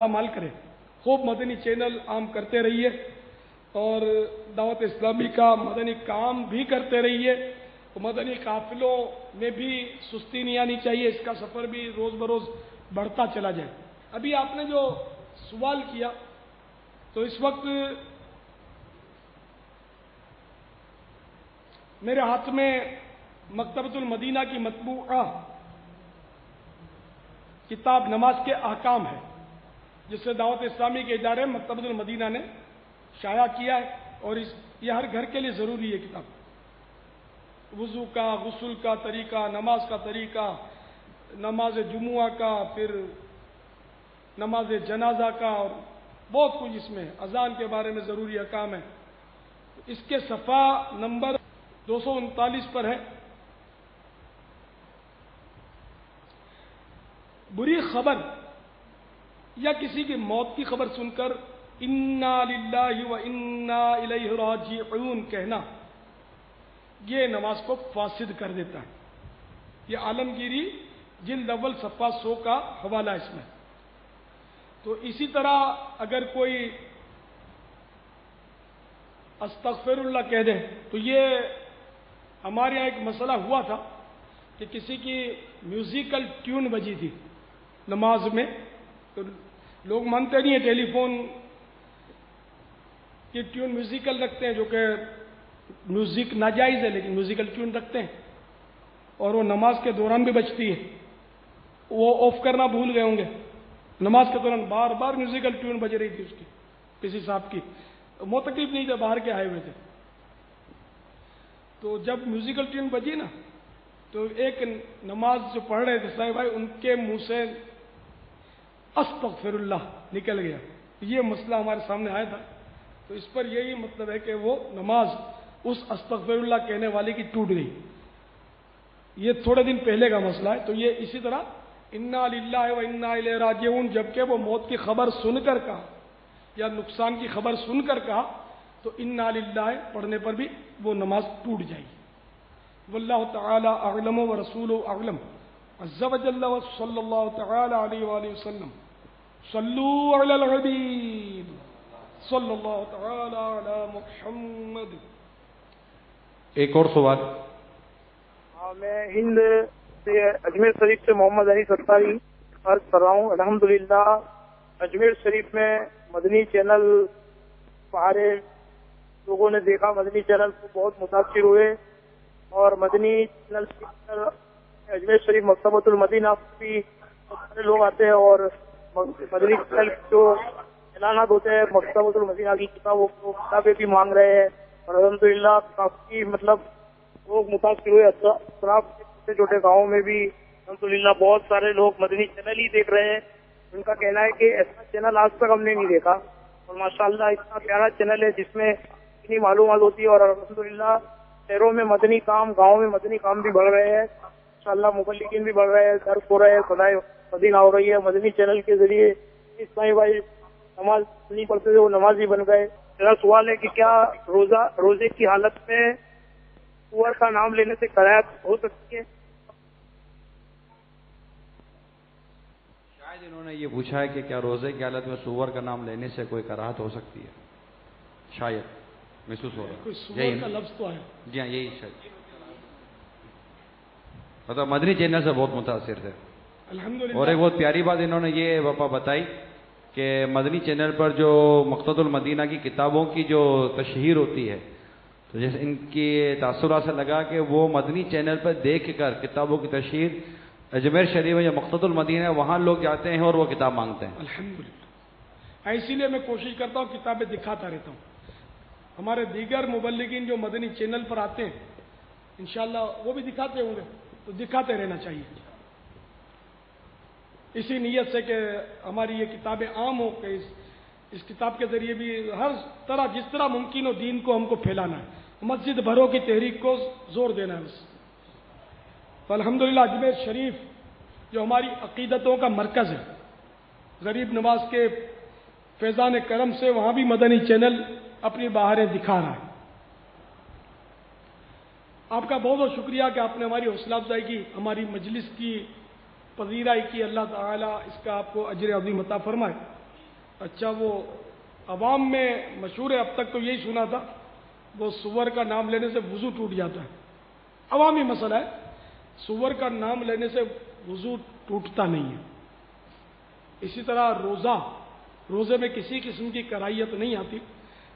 عمل کریں، خوب مدنی چینل عام کرتے رہیے اور دعوت اسلامی کا مدنی کام بھی کرتے رہیے. مدنی قافلوں میں بھی سستی نہیں آنی چاہیے، اس کا سفر بھی روز بروز بڑھتا چلا جائے. ابھی آپ نے جو سوال کیا تو اس وقت میرے ہاتھ میں مکتبۃ المدینہ کی مطبوعہ کتاب نماز کے احکام ہے، جسے دعوت اسلامی کے ادارے مکتبۃ المدینہ نے شائع کیا ہے، اور یہ ہر گھر کے لیے ضروری ہے کتاب. وضو کا، غسل کا طریقہ، نماز کا طریقہ، نماز جمعہ کا، پھر نماز جنازہ کا، اور بہت کچھ اس میں اذان کے بارے میں ضروری احکام ہے. اس کے صفحہ نمبر 239 پر ہے. بری خبر یا کسی کی موت کی خبر سن کر انا للہ و انا الیہ راجعون کہنا یہ نماز کو فاسد کر دیتا ہے. یہ عالمگیری جلد اول صفحہ 100 کا حوالہ اس میں. تو اسی طرح اگر کوئی استغفر اللہ کہہ دے تو یہ ہمارے یہاں ایک مسئلہ ہوا تھا کہ کسی کی میوزیکل ٹیون بجی تھی نماز میں. تو لوگ مانتے نہیں ہیں، ٹیلی فون کی ٹیون میوزیکل رکھتے ہیں، جو کہ میوزک ناجائز ہے لیکن میوزیکل ٹیون رکھتے ہیں، اور وہ نماز کے دوران بھی بجتی ہے. وہ آف کرنا بھول گئے ہوں گے. نماز کے دوران بار بار میوزیکل ٹیون بج رہی تھی اس کی، کسی صاحب کی. معتکف نہیں تھے، باہر کے آئے ہوئے تھے. تو جب میوزیکل ٹیون بجی نا تو ایک نماز جو پڑھ رہے تھے صاحب بھائی، ان کے منہ سے استغفر اللہ نکل گیا. یہ مسئلہ ہمارے سامنے آیا تھا. تو اس پر یہی مطلب ہے کہ وہ نماز اس استغفر اللہ کہنے والے کی ٹوٹ گئی. یہ تھوڑے دن پہلے کا مسئلہ ہے. تو یہ اسی طرح انا للہ و انا الیہ راجعون جبکہ وہ موت کی خبر سن کر کہا یا نقصان کی خبر سن کر کہا تو انا للہ پڑھنے پر بھی وہ نماز ٹوٹ جائے گی. واللہ تعالی اعلم و رسول اعلم عز وجل و صلی اللہ تعالی علیہ وآلہ وسلم. صلوا علی الحبیب صلی اللہ تعالی علی محمد. ایک اور سوال. میں ہند سے اجمیر شریف سے محمد علی ستاری عرض کر رہا ہوں. الحمدللہ اجمیر شریف میں مدنی چینل سارے لوگوں نے دیکھا، مدنی چینل کو بہت متاثر ہوئے، اور مدنی چینل اجمیر شریف مکتبۃ المدینہ بھی سارے لوگ آتے ہیں، اور مدنی چینل جو اعلانات ہوتے ہیں مکتبۃ المدینہ کی کتابیں بھی مانگ رہے ہیں، اور الحمدللہ کافی لوگ متاثر ہوئے. اطراف کے چھوٹے چھوٹے گاؤں میں بھی الحمدللہ بہت سارے لوگ مدنی چینل ہی دیکھ رہے ہیں. ان کا کہنا ہے کہ ایسا چینل آج تک ہم نے نہیں دیکھا، اور ماشاءاللہ اتنا پیارا چینل ہے جس میں اتنی معلومات ہوتی ہے. اور الحمدللہ شہروں میں مدنی کام، گاؤں میں مدنی کام بھی بڑھ رہے ہیں ماشاءاللہ. مبلغین بھی بڑھ رہے ہیں، درس ہو رہے ہیں، خدائے مدینہ ہو رہی ہے. مدنی چینل کے ذریعے اسلامی بھائی نماز نہیں پڑھتے تھے وہ نمازی بن گئے. میرا سوال ہے کہ کیا روزے کی حالت میں سور کا نام لینے سے قرائت ہو سکتی ہے؟ شاید انہوں نے یہ پوچھا ہے کہ کیا روزے کی حالت میں سور کا نام لینے سے کوئی کراہت ہو سکتی ہے. شاید محسوس ہو رہا ہے سور کا لفظ تو ہے. جی ہاں، یہی شاید. مطلب مدنی چینل سے بہت متاثر تھے. الحمدللہ. اور ایک بہت پیاری بات انہوں نے یہ باپا بتائی کہ مدنی چینل پر جو مکتبۃ المدینہ کی کتابوں کی جو تشہیر ہوتی ہے، تو جیسے ان کی تاثرات سے لگا کہ وہ مدنی چینل پر دیکھ کر کتابوں کی تشہیر اجمیر شریف میں یا مکتبۃ المدینہ وہاں لوگ جاتے ہیں اور وہ کتاب مانگتے ہیں. الحمدللہ. اسی لیے میں کوشش کرتا ہوں کتابیں دکھاتا رہتا ہوں. ہمارے دیگر مبلغین جو مدنی چینل پر آتے ہیں انشاءاللہ وہ بھی دکھاتے ہوں گے، تو دکھاتے رہنا چاہیے اسی نیت سے کہ ہماری یہ کتابیں عام ہو، کہ اس کتاب کے ذریعے بھی ہر طرح جس طرح ممکن ہو دین کو ہم کو پھیلانا ہے. مسجد بھرو کی تحریک کو زور دینا ہے بس. تو الحمدللہ اجمیر شریف جو ہماری عقیدتوں کا مرکز ہے، غریب نواز کے فیضان کرم سے وہاں بھی مدنی چینل اپنی بہاریں دکھا رہا ہے. آپ کا بہت بہت شکریہ کہ آپ نے ہماری حوصلہ افزائی کی، ہماری مجلس کی پذیرائی کی. اللہ تعالیٰ اس کا آپ کو اجر عظیم عطا فرمائے. اچھا وہ عوام میں مشہور ہے، اب تک تو یہی سنا تھا وہ سور کا نام لینے سے وضو ٹوٹ جاتا ہے، عوامی مسئلہ ہے، سور کا نام لینے سے وضو ٹوٹتا نہیں ہے۔ اسی طرح روزے میں کسی قسم کی کراہیت نہیں آتی،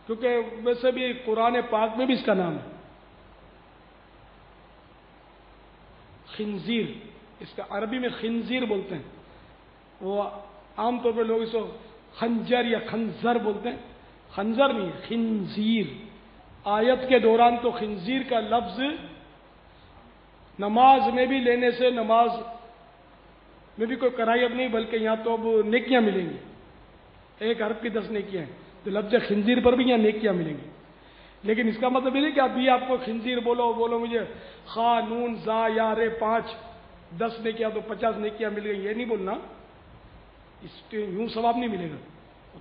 کیونکہ ویسے بھی قرآن پاک میں بھی اس کا نام ہے خنزیر، اس کا عربی میں خنزیر بولتے ہیں، وہ عام طور پہ لوگ اس کو خنجر یا خنزر بولتے ہیں، خنزر نہیں ہے، خنزیر۔ آیت کے دوران تو خنزیر کا لفظ نماز میں بھی لینے سے نماز میں بھی کوئی کراہیت نہیں، بلکہ یہاں تو اب نیکیاں ملیں گی، ایک حرف کی 10 نیکیاں ہیں، تو لفظ خنزیر پر بھی یہاں نیکیاں ملیں گی۔ لیکن اس کا مطلب یہ نہیں کہ ابھی آپ کو خنزیر بولو مجھے خا نون زا یا رے 5 10 نیکیاں تو 50 نیکیاں مل گئی، یہ نہیں بولنا، اس کے یوں ثواب نہیں ملے گا۔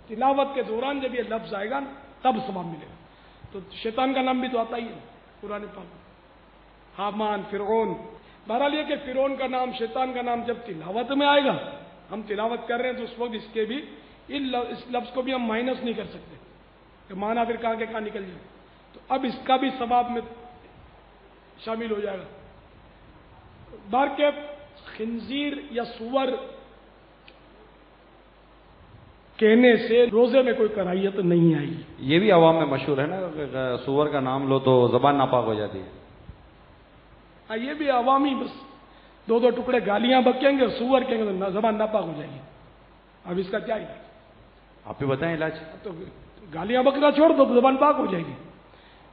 تلاوت کے دوران جب یہ لفظ آئے گا تب ثواب ملے گا۔ تو شیطان کا نام بھی تو آتا ہی ہے قرآن پاک میں، حامان، فرعون۔ بہرحال یہ کہ فرعون کا نام، شیطان کا نام جب تلاوت میں آئے گا، ہم تلاوت کر رہے ہیں تو اس وقت اس کے بھی اس لفظ کو بھی ہم مائنس نہیں کر سکتے کہ معنی پھر کہاں کے کہاں نکل جائے، تو اب اس کا بھی ثواب میں شامل ہو جائے گا۔ بار کے خنزیر یا سور کہنے سے روزے میں کوئی کراہیت نہیں آئی۔ یہ بھی عوام میں مشہور ہے نا کہ سور کا نام لو تو زبان ناپاک ہو جاتی ہے۔ یہ بھی عوامی بس 2 ٹکڑے گالیاں بکیں گے اور سور کہیں گے تو زبان ناپاک ہو جائے گی۔ اب اس کا کیا علاج؟ آپ ہی بتائیں علاج۔ تو گالیاں بکنا چھوڑ دو تو زبان پاک ہو جائے گی۔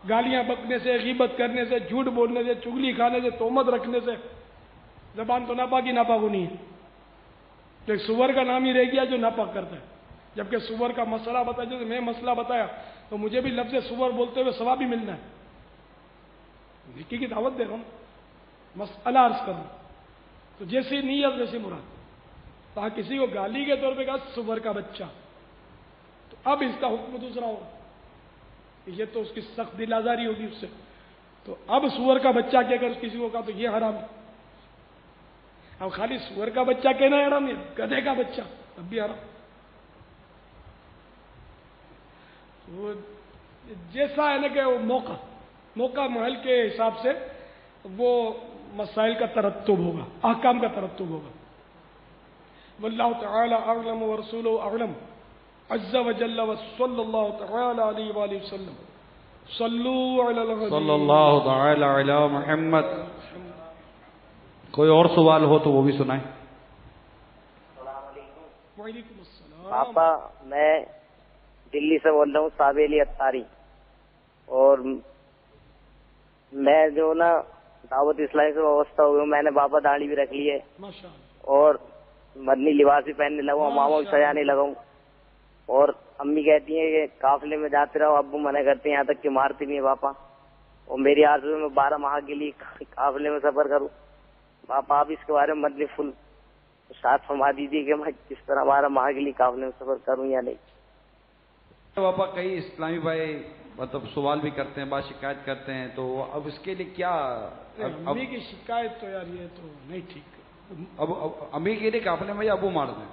گالیاں بکنے سے، غیبت کرنے سے، جھوٹ بولنے سے، چگلی کھانے سے، تہمت رکھنے سے زبان تو ناپاک ہی ناپاک ہونی ہے۔ تو ایک سور کا نام ہی رہ گیا جو ناپاک کرتا ہے، جبکہ سور کا مسئلہ بتایا، جیسے میں مسئلہ بتایا تو مجھے بھی لفظ سور بولتے ہوئے ثواب بھی ملنا ہے، نیکی کی دعوت دے رہا ہوں، مسئلہ عرض کروں تو جیسی نیت ویسی مراد۔ تو کسی کو گالی کے طور پہ کہا سور کا بچہ، تو اب اس کا حکم دوسرا ہوگا، یہ تو اس کی سخت دل آزاری ہوگی اس سے، تو اب سور کا بچہ کہہ کر کسی کو کہا تو یہ حرام ہے۔ اب خالی سور کا بچہ کہنا ہے حرام، ہے گدھے کا بچہ اب بھی حرام۔ وہ جیسا ہے نا کہ وہ موقع محل کے حساب سے وہ مسائل کا ترتب ہوگا، احکام کا ترتب ہوگا۔ واللہ تعالی اعلم ورسولہ اعلم عز وجل وصلی اللہ تعالی علیہ وآلہ وسلم صلو علی الحبیب صلی اللہ تعالی علی محمد۔ کوئی اور سوال ہو تو وہ بھی سنائیں۔ وعلیکم السلام۔ پاپا میں دلی سے بول رہا ہوں، صابر علی اتاری، اور میں جو نا دعوت اسلامی سے وابستہ ہوئی ہوں، میں نے بابا داڑھی بھی رکھ لی ہے ماشاء اللہ۔ اور مدنی لباس بھی پہننے لگا ہوں، امامہ بھی سجانے لگا ہوں، اور امی کہتی ہیں کہ قافلے میں جاتے رہو، ابو منع کرتے ہیں، یہاں تک کہ مارتے بھی ہیں پاپا، اور میری آرزو میں 12 ماہ کے لیے قافلے میں سفر کروں۔ پاپا آپ اس کے بارے میں مدنی فل ساتھ فرما دیجیے کہ میں کس طرح 12 ماہ کے لیے قافلے میں سفر کروں یا نہیں۔ پاپا کئی اسلامی بھائی مطلب سوال بھی کرتے ہیں، بات شکایت کرتے ہیں، تو اب اس کے لیے کیا؟ امی کی شکایت تو یار یہ تو نہیں ٹھیک۔ اب امی کے لیے قافلے میں ابو مار دیں؟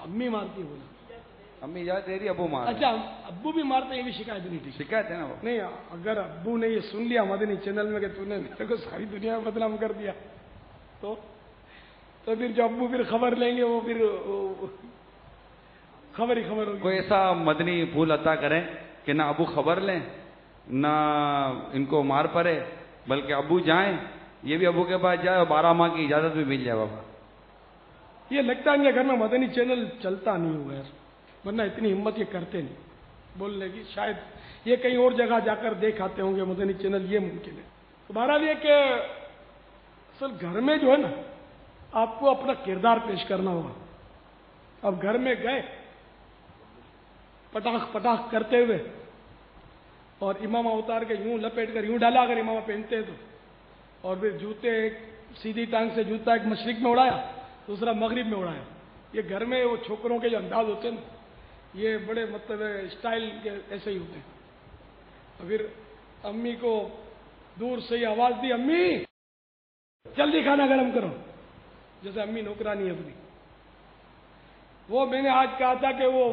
امی مارتی بولا، امی جا دے رہی ابو مار دیں۔ اچھا ابو بھی مارتے ہیں، یہ بھی شکایت نہیں ٹھیک۔ شکایت ہے نا وہ؟ نہیں، اگر ابو نے یہ سن لیا مدنی چینل میں کہ تو نے میرے کو ساری دنیا میں بدنام کر دیا، تو پھر جو ابو پھر خبر لیں گے وہ پھر خبر ہی خبر ہوگی۔ کوئی ایسا مدنی پھول عطا کریں کہ نہ ابو خبر لیں نہ ان کو مار پڑے، بلکہ ابو جائیں، یہ بھی ابو کے پاس جائے اور 12 ماہ کی اجازت بھی مل جائے۔ بابا یہ لگتا ہے ان کے گھر میں مدنی چینل چلتا نہیں ہوگا یار، ورنہ اتنی ہمت یہ کرتے نہیں بولنے کی، شاید یہ کہیں اور جگہ جا کر دیکھ آتے ہوں گے مدنی چینل، یہ ممکن ہے۔ تو بہرحال یہ کہ اصل گھر میں جو ہے نا آپ کو اپنا کردار پیش کرنا ہوگا۔ اب گھر میں گئے پٹاخ کرتے ہوئے اور امامہ اتار کے یوں لپیٹ کر یوں ڈالا، اگر امامہ پہنتے ہیں تو، اور پھر جوتے ایک سیدھی ٹانگ سے جوتا ایک مشرق میں اڑایا، دوسرا مغرب میں اڑایا۔ یہ گھر میں وہ چھوکروں کے جو انداز ہوتے ہیں نا، یہ بڑے مطلب اسٹائل کے ایسے ہی ہوتے ہیں۔ اور پھر امی کو دور سے ہی آواز دی، امی جلدی کھانا گرم کرو، جیسے امی نوکرانی ہے اپنی۔ وہ میں نے آج کہا تھا کہ وہ